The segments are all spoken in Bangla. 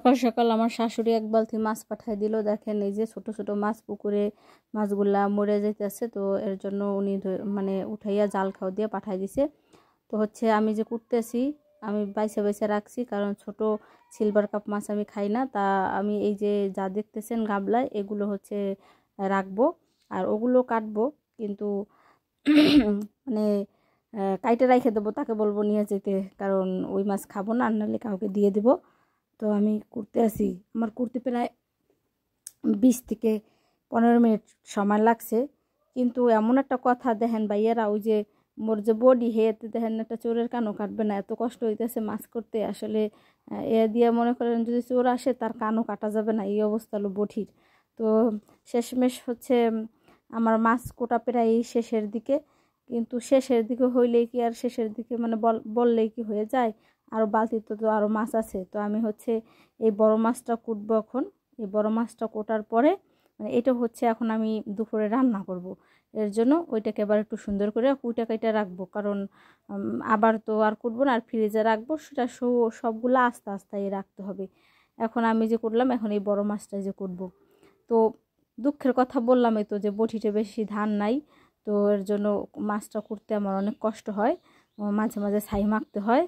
সকাল সকাল আমার শাশুড়ি এক বালতি মাছ পাঠায় দিল। দেখেন এই যে ছোট ছোট মাছ, পুকুরে মাছগুলা মরে যাইতেছে, তো এর জন্য উনি মানে উঠাইয়া জাল খাও দিয়ে পাঠাই দিছে। তো হচ্ছে আমি যে কুটতেছি, আমি বাইসে বাইসে রাখছি, কারণ ছোট সিলভার কাপ মাছ আমি খাই না। তা আমি এই যে যা দেখতেছেন গামলায়, এগুলো হচ্ছে রাখবো আর ওগুলো কাটবো, কিন্তু মানে কাইটে রাইখে দেবো, তাকে বলবো নিয়ে যেতে, কারণ ওই মাছ খাবো না, নাহলে কাউকে দিয়ে দেবো। তো আমি করতে আসি, আমার করতে প্রায় 20 থেকে 15 মিনিট সময় লাগছে। কিন্তু এমন একটা কথা দেখেন ভাইয়েরা, ওই যে মোর যে বডি হেতে দেখেন একটা চোরের কানও কাটবে না, এত কষ্ট হইতেছে মাছ করতে। আসলে এ দিয়ে মনে করেন যদি চোর আসে তার কানও কাটা যাবে না, এই অবস্থা হলো বডির। তো শেষমেশ হচ্ছে আমার মাছ কোটা প্রায় শেষের দিকে, কিন্তু শেষের দিকে হইলেই কি আর শেষের দিকে মানে বললেই কি হয়ে যায়, আরও বালতিতে তো আরও মাছ আছে। তো আমি হচ্ছে এই বড় মাছটা কুটবো এখন। এই বড় মাছটা কোটার পরে মানে এটা হচ্ছে এখন আমি দুপুরে রান্না করব। এর জন্য ওইটাকে আবার একটু সুন্দর করে কুইটা কাইটা রাখবো, কারণ আবার তো আর কুটবো না, আর ফ্রিজে রাখবো, সেটা সবগুলো আস্তে আস্তে রাখতে হবে। এখন আমি যে করলাম, এখন এই বড় মাছটা যে কুটবো। তো দুঃখের কথা বললামই তো যে বটিতে বেশি ধান নাই, তো এর জন্য মাছটা করতে আমার অনেক কষ্ট হয়, মাঝে মাঝে ছাই মাখতে হয়,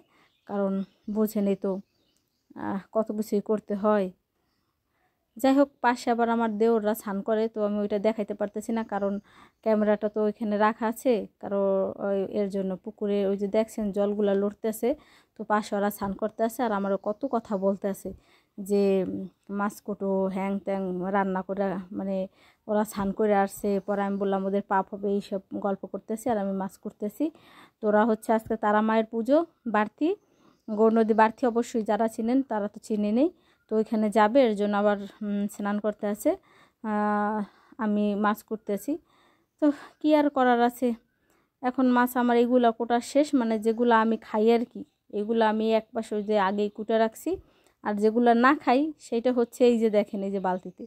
কারণ বোঝেনই তো কত কিছুই করতে হয়। যাই হোক, পাশে আবার আমার দেওররা স্নান করে, তো আমি ওইটা দেখাইতে পারতেছি না, কারণ ক্যামেরাটা তো ওইখানে রাখা আছে, কারণ এর জন্য পুকুরে ওই যে দেখছেন জলগুলা লড়তেছে, তো পাশে ওরা স্নান করতে আছে, আর আমারও কত কথা বলতে আছে যে মাছ কোটো হ্যাং ত্যাং রান্না করে, মানে ওরা স্নান করে আসছে, পরে আমি বললাম ওদের পাপ হবে, এইসব গল্প করতেছি, আর আমি মাছ করতেছি। তো ওরা হচ্ছে আজকে তারা মায়ের পুজো, বাড়তি গৌর নদী বাড়তি, অবশ্যই যারা চিনেন তারা তো চিনে নেই, তো ওইখানে যাবে, এর জন্য আবার স্নান করতে আছে। আমি মাছ করতেছি, তো কি আর করার আছে। এখন মাছ আমার এগুলা কোটা শেষ, মানে যেগুলো আমি খাই আর কি, এগুলো আমি একপাশে ওই যে আগেই কুটে রাখছি, আর যেগুলো না খাই সেটা হচ্ছে এই যে দেখেন এই যে বালতিতে।